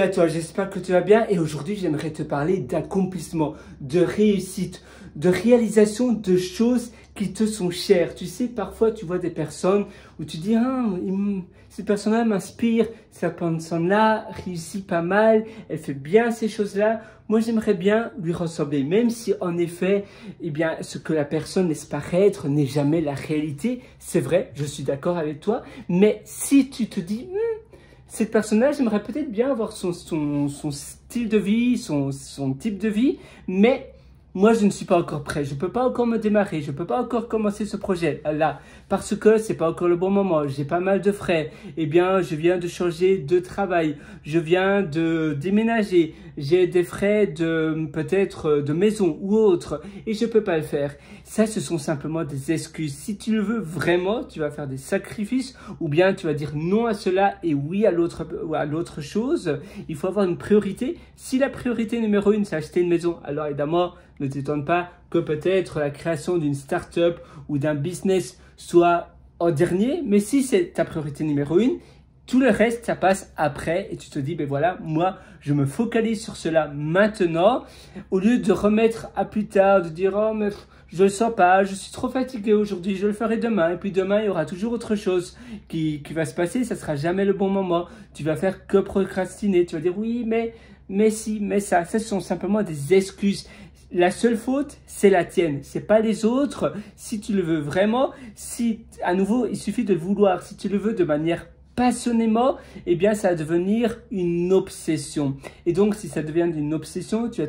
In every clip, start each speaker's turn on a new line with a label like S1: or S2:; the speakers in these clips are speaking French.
S1: À toi, j'espère que tu vas bien et aujourd'hui j'aimerais te parler d'accomplissement, de réussite, de réalisation de choses qui te sont chères. Tu sais, parfois tu vois des personnes où tu dis cette personne-là m'inspire, cette personne-là réussit pas mal, elle fait bien ces choses-là. Moi j'aimerais bien lui ressembler, même si en effet, eh bien, ce que la personne laisse paraître n'est jamais la réalité. C'est vrai, je suis d'accord avec toi, mais si tu te dis cette personne-là, j'aimerais peut-être bien avoir son style de vie, son type de vie, mais moi, je ne suis pas encore prêt. Je ne peux pas encore me démarrer. Je ne peux pas encore commencer ce projet-là parce que c'est pas encore le bon moment. J'ai pas mal de frais. Eh bien, je viens de changer de travail. Je viens de déménager. J'ai des frais peut-être de maison ou autre et je peux pas le faire. Ça, ce sont simplement des excuses. Si tu le veux vraiment, tu vas faire des sacrifices ou bien tu vas dire non à cela et oui à l'autre chose. Il faut avoir une priorité. Si la priorité numéro 1, c'est acheter une maison, alors évidemment, ne t'étonne pas que peut-être la création d'une start-up ou d'un business soit en dernier. Mais si c'est ta priorité numéro 1, tout le reste, ça passe après et tu te dis, ben voilà, moi, je me focalise sur cela maintenant au lieu de remettre à plus tard, de dire, oh, mais je le sens pas, je suis trop fatigué aujourd'hui, je le ferai demain. Et puis demain, il y aura toujours autre chose qui va se passer, ça sera jamais le bon moment. Tu vas faire que procrastiner, tu vas dire, oui, mais si, mais ça sont simplement des excuses. La seule faute, c'est la tienne, c'est pas les autres. Si tu le veux vraiment, à nouveau, il suffit de le vouloir. Si tu le veux de manière passionnément, eh bien, ça va devenir une obsession. Et donc, si ça devient une obsession, tu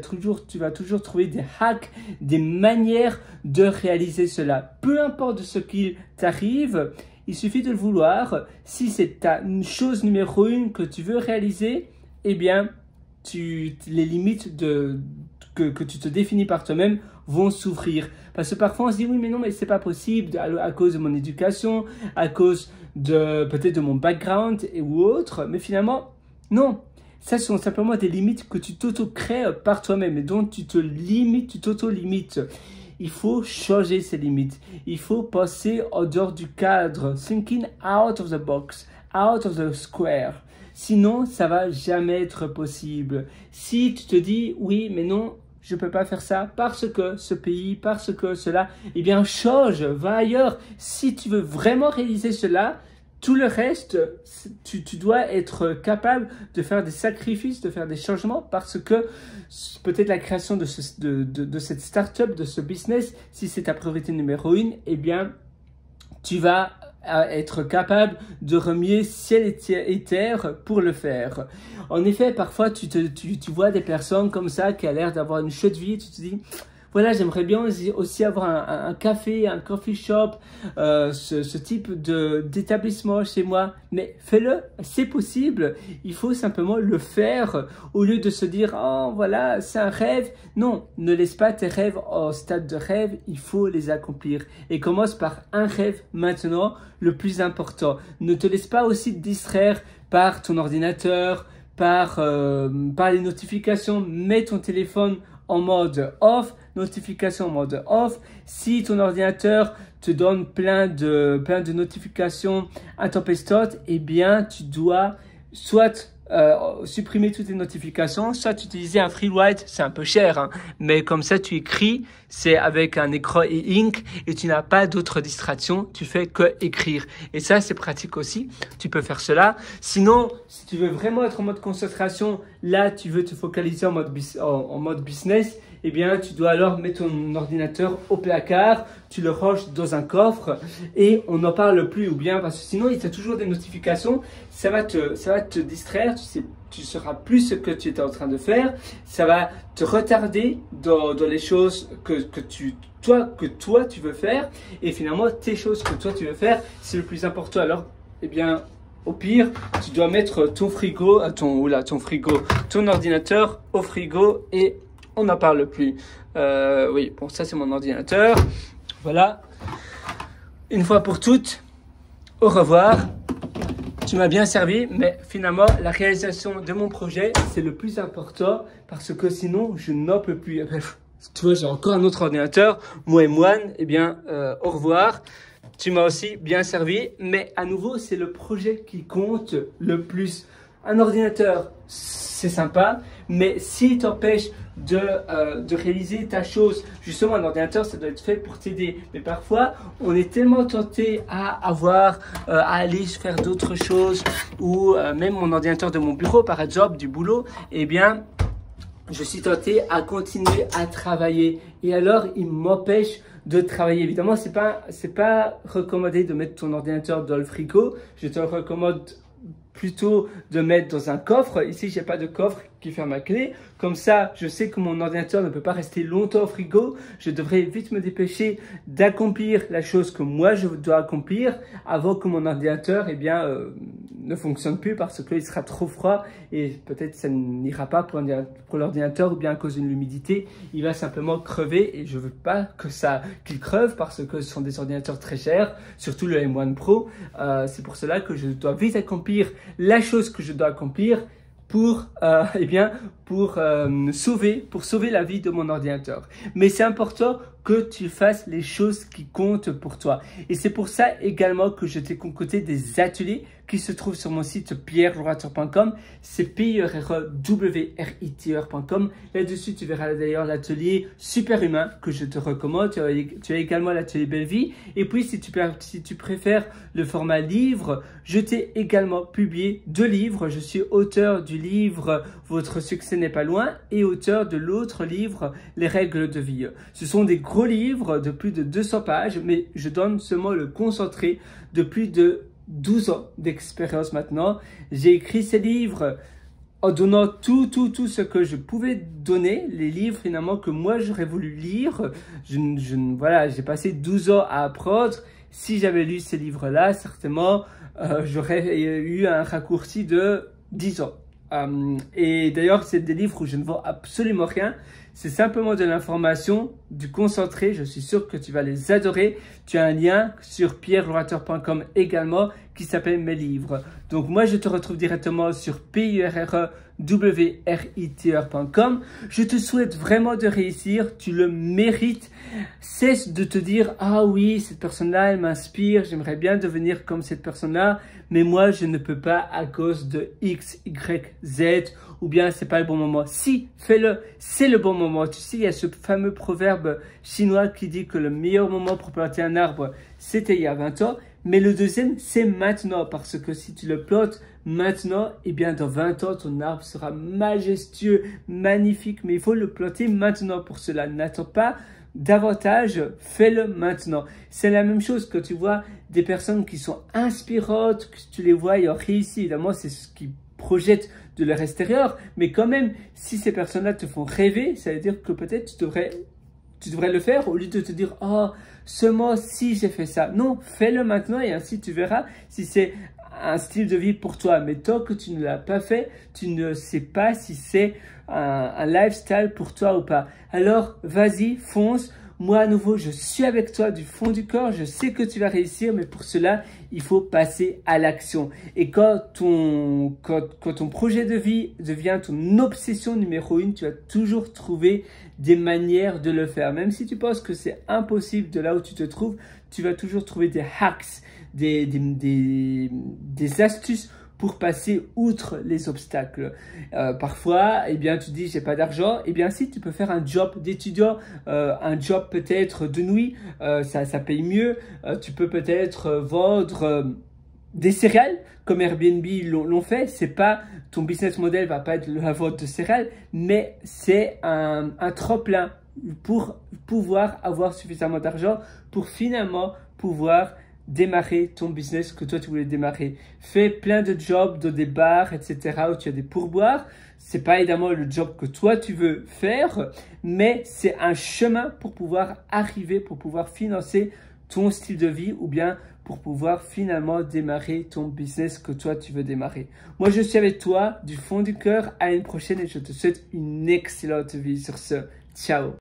S1: vas toujours trouver des hacks, des manières de réaliser cela. Peu importe ce qu'il t'arrive, il suffit de le vouloir. Si c'est ta chose numéro 1 que tu veux réaliser, eh bien, les limites que tu te définis par toi-même vont s'ouvrir. Parce que parfois on se dit oui mais non mais c'est pas possible à cause de mon éducation, à cause peut-être de mon background ou autre. Mais finalement non, ça sont simplement des limites que tu t'auto-crées par toi-même et dont tu t'auto-limites. Il faut changer ces limites. Il faut passer en dehors du cadre. Thinking out of the box, out of the square. Sinon, ça va jamais être possible. Si tu te dis, oui, mais non, je peux pas faire ça parce que ce pays, parce que cela, eh bien, change, va ailleurs. Si tu veux vraiment réaliser cela, tout le reste, tu dois être capable de faire des sacrifices, de faire des changements parce que peut-être la création de cette start-up, de ce business, si c'est ta priorité numéro 1, eh bien, tu vas être capable de remuer ciel et terre pour le faire. En effet, parfois, tu vois des personnes comme ça qui a l'air d'avoir une chouette vie, tu te dis, voilà, j'aimerais bien aussi avoir un café, un coffee shop, ce type d'établissement chez moi. Mais fais-le, c'est possible. Il faut simplement le faire au lieu de se dire, oh voilà, c'est un rêve. Non, ne laisse pas tes rêves au stade de rêve, il faut les accomplir. Et commence par un rêve maintenant, le plus important. Ne te laisse pas aussi te distraire par ton ordinateur, par les notifications. Mets ton téléphone en mode off, notification en mode off. Si ton ordinateur te donne plein de notifications intempestives, eh bien, tu dois soit supprimer toutes les notifications, soit utiliser un free write, c'est un peu cher, hein, mais comme ça tu écris, c'est avec un écran e-ink et tu n'as pas d'autres distractions, tu fais que écrire. Et ça c'est pratique aussi, tu peux faire cela. Sinon, si tu veux vraiment être en mode concentration, là tu veux te focaliser en mode business, eh bien, tu dois alors mettre ton ordinateur au placard, tu le ranges dans un coffre et on n'en parle plus ou bien parce que sinon il y a toujours des notifications, ça va te distraire, tu sauras plus ce que tu étais en train de faire, ça va te retarder dans les choses que toi tu veux faire et finalement tes choses que toi tu veux faire, c'est le plus important. Alors, eh bien, au pire, tu dois mettre ton ordinateur au frigo et on n'en parle plus. Oui, bon, ça c'est mon ordinateur. Voilà. Une fois pour toutes, au revoir. Tu m'as bien servi, mais finalement, la réalisation de mon projet, c'est le plus important parce que sinon, je n'en peux plus. Tu vois, j'ai encore un autre ordinateur, moi et moine. Eh bien, au revoir. Tu m'as aussi bien servi, mais à nouveau, c'est le projet qui compte le plus. un ordinateur, c'est sympa, mais s'il t'empêche de réaliser ta chose, justement, un ordinateur, ça doit être fait pour t'aider. Mais parfois, on est tellement tenté à aller faire d'autres choses, ou même mon ordinateur de mon bureau, par exemple, du boulot, eh bien, je suis tenté à continuer à travailler. Et alors, il m'empêche de travailler. Évidemment, c'est pas recommandé de mettre ton ordinateur dans le frigo. Je te recommande plutôt de mettre dans un coffre. Ici, j'ai pas de coffre qui ferme à clé. Comme ça, je sais que mon ordinateur ne peut pas rester longtemps au frigo. Je devrais vite me dépêcher d'accomplir la chose que moi je dois accomplir avant que mon ordinateur, eh bien, ne fonctionne plus parce qu'il sera trop froid et peut-être ça n'ira pas pour l'ordinateur ou bien à cause d'une humidité, il va simplement crever et je veux pas qu'il creve parce que ce sont des ordinateurs très chers, surtout le M1 Pro. C'est pour cela que je dois vite accomplir la chose que je dois accomplir pour sauver la vie de mon ordinateur. Mais c'est important que tu fasses les choses qui comptent pour toi. Et c'est pour ça également que je t'ai concocté des ateliers qui se trouvent sur mon site pierrelaurenteur.com. C'est pierrelaurenteur.com. Là-dessus, tu verras d'ailleurs l'atelier Super Humain que je te recommande. Tu as également l'atelier Belle Vie. Et puis, si tu préfères le format livre, je t'ai également publié 2 livres. Je suis auteur du livre Votre succès n'est pas loin et auteur de l'autre livre Les règles de vie. Ce sont des gros livres de plus de 200 pages, mais je donne seulement le concentré de plus de 12 ans d'expérience maintenant. J'ai écrit ces livres en donnant tout ce que je pouvais donner, les livres finalement que moi j'aurais voulu lire. Voilà, j'ai passé 12 ans à apprendre. Si j'avais lu ces livres-là, certainement, j'aurais eu un raccourci de 10 ans. Et d'ailleurs, c'est des livres où je ne vends absolument rien. C'est simplement de l'information, du concentré. Je suis sûr que tu vas les adorer. Tu as un lien sur pierrelaurenteur.com également qui s'appelle Mes livres. Donc moi, je te retrouve directement sur pierrelaurenteur.com. Je te souhaite vraiment de réussir. Tu le mérites. Cesse de te dire « Ah oui, cette personne-là, elle m'inspire. J'aimerais bien devenir comme cette personne-là. Mais moi, je ne peux pas à cause de X, Y, Z. » Ou bien c'est pas le bon moment. Si, fais-le, c'est le bon moment. Tu sais, il y a ce fameux proverbe chinois qui dit que le meilleur moment pour planter un arbre, c'était il y a 20 ans. Mais le deuxième, c'est maintenant. Parce que si tu le plantes maintenant, eh bien dans 20 ans, ton arbre sera majestueux, magnifique. Mais il faut le planter maintenant pour cela. N'attends pas davantage, fais-le maintenant. C'est la même chose que tu vois des personnes qui sont inspirantes, que tu les vois, ils ont réussi. Évidemment, c'est ce qui projette de leur extérieur, mais quand même, si ces personnes-là te font rêver, ça veut dire que peut-être tu devrais le faire au lieu de te dire « Oh, seulement si j'ai fait ça ». Non, fais-le maintenant et ainsi tu verras si c'est un style de vie pour toi. Mais tant que tu ne l'as pas fait, tu ne sais pas si c'est un lifestyle pour toi ou pas. Alors, vas-y, fonce. Moi, à nouveau, je suis avec toi du fond du corps. Je sais que tu vas réussir, mais pour cela, il faut passer à l'action. Et quand ton projet de vie devient ton obsession numéro 1, tu vas toujours trouver des manières de le faire. Même si tu penses que c'est impossible de là où tu te trouves, tu vas toujours trouver des hacks, des astuces pour passer outre les obstacles. Parfois, eh bien, tu dis, j'ai pas d'argent. Eh bien, si tu peux faire un job d'étudiant, un job peut-être de nuit, ça paye mieux. Tu peux peut-être vendre des céréales, comme Airbnb l'ont fait. C'est pas, ton business model va pas être la vente de céréales, mais c'est un tremplin pour pouvoir avoir suffisamment d'argent pour finalement pouvoir démarrer ton business que toi tu voulais démarrer. Fais plein de jobs dans des bars, etc. où tu as des pourboires. C'est pas évidemment le job que toi tu veux faire, mais c'est un chemin pour pouvoir arriver, pour pouvoir financer ton style de vie ou bien pour pouvoir finalement démarrer ton business que toi tu veux démarrer. Moi je suis avec toi du fond du cœur. À une prochaine et je te souhaite une excellente vie sur ce. Ciao.